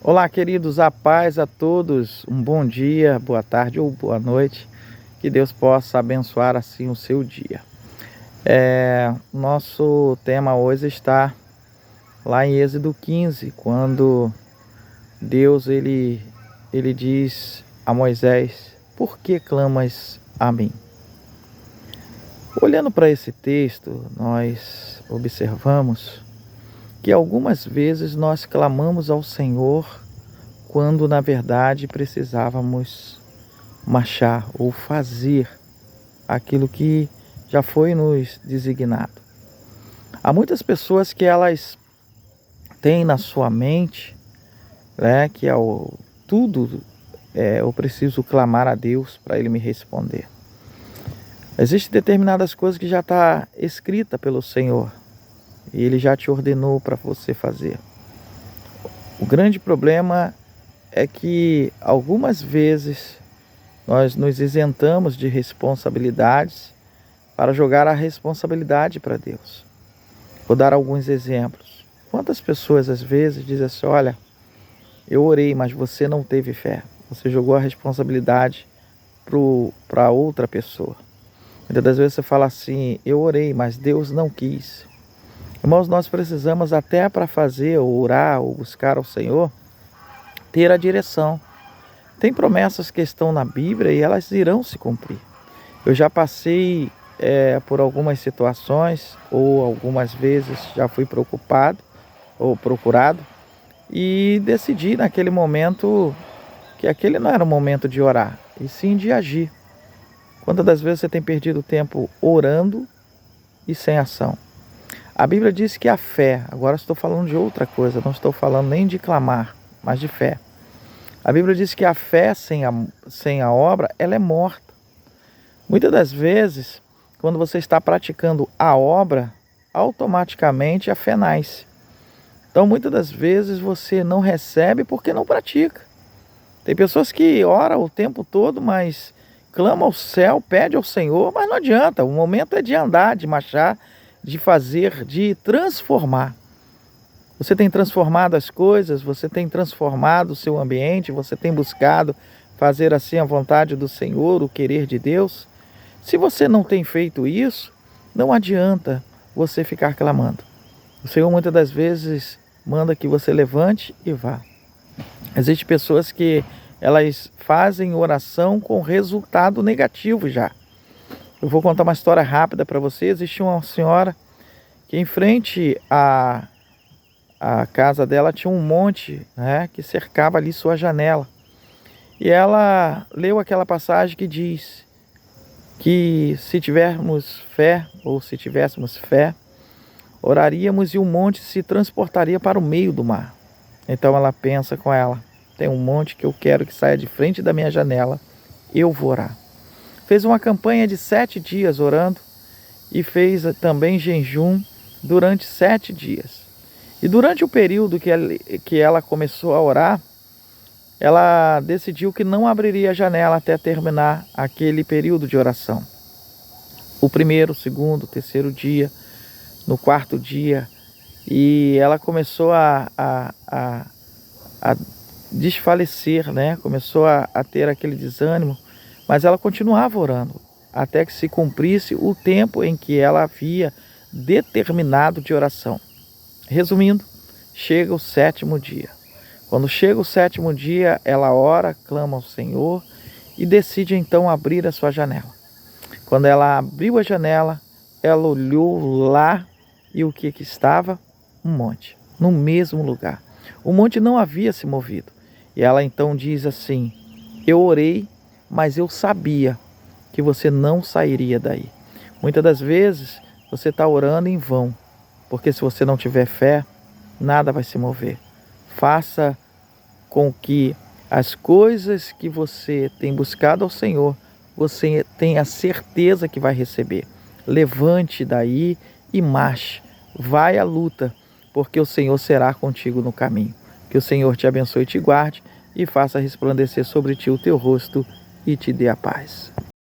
Olá, queridos, a paz a todos, um bom dia, boa tarde ou boa noite, que Deus possa abençoar assim o seu dia. Nosso tema hoje está lá em Êxodo 15, quando Deus ele diz a Moisés: por que clamas a mim? Olhando para esse texto, nós observamos que algumas vezes nós clamamos ao Senhor quando na verdade precisávamos marchar ou fazer aquilo que já foi nos designado. Há muitas pessoas que elas têm na sua mente, que eu preciso clamar a Deus para Ele me responder. Existem determinadas coisas que já está escrita pelo Senhor e Ele já te ordenou para você fazer. O grande problema é que algumas vezes nós nos isentamos de responsabilidades para jogar a responsabilidade para Deus. Vou dar alguns exemplos. Quantas pessoas às vezes dizem assim: olha, eu orei, mas você não teve fé. Você jogou a responsabilidade para outra pessoa. Muitas das vezes você fala assim: eu orei, mas Deus não quis. Irmãos, nós precisamos até para fazer, ou orar, ou buscar ao Senhor, ter a direção. Tem promessas que estão na Bíblia e elas irão se cumprir. Eu já passei por algumas situações, ou algumas vezes já fui preocupado ou procurado, e decidi naquele momento que aquele não era o momento de orar, e sim de agir. Quantas das vezes você tem perdido tempo orando e sem ação? A Bíblia diz que a fé, agora estou falando de outra coisa, não estou falando nem de clamar, mas de fé. A Bíblia diz que a fé sem a obra, ela é morta. Muitas das vezes, quando você está praticando a obra, automaticamente a fé nasce. Então, muitas das vezes você não recebe porque não pratica. Tem pessoas que oram o tempo todo, mas clamam ao céu, pedem ao Senhor, mas não adianta. O momento é de andar, de marchar, de fazer, de transformar. Você tem transformado as coisas, você tem transformado o seu ambiente, você tem buscado fazer assim a vontade do Senhor, o querer de Deus. Se você não tem feito isso, não adianta você ficar clamando. O Senhor muitas das vezes manda que você levante e vá. Existem pessoas que elas fazem oração com resultado negativo já. Eu vou contar uma história rápida para você. Existe uma senhora que em frente a casa dela tinha um monte, que cercava ali sua janela. E ela leu aquela passagem que diz que se tivéssemos fé, oraríamos e o monte se transportaria para o meio do mar. Então ela pensa com ela: tem um monte que eu quero que saia de frente da minha janela, eu vou orar. Fez uma campanha de 7 dias orando e fez também jejum durante 7 dias. E durante o período que ela começou a orar, ela decidiu que não abriria a janela até terminar aquele período de oração. O primeiro, o segundo, o terceiro dia, no quarto dia, e ela começou a desfalecer, começou a ter aquele desânimo, mas ela continuava orando, até que se cumprisse o tempo em que ela havia determinado de oração. Resumindo, chega o 7º dia. Quando chega o 7º dia, ela ora, clama ao Senhor e decide então abrir a sua janela. Quando ela abriu a janela, ela olhou lá e o que estava? Um monte, no mesmo lugar. O monte não havia se movido. E ela então diz assim: eu orei, mas eu sabia que você não sairia daí. Muitas das vezes você está orando em vão, porque se você não tiver fé, nada vai se mover. Faça com que as coisas que você tem buscado ao Senhor, você tenha certeza que vai receber. Levante daí e marche. Vai à luta, porque o Senhor será contigo no caminho. Que o Senhor te abençoe e te guarde e faça resplandecer sobre ti o teu rosto e te dê a paz.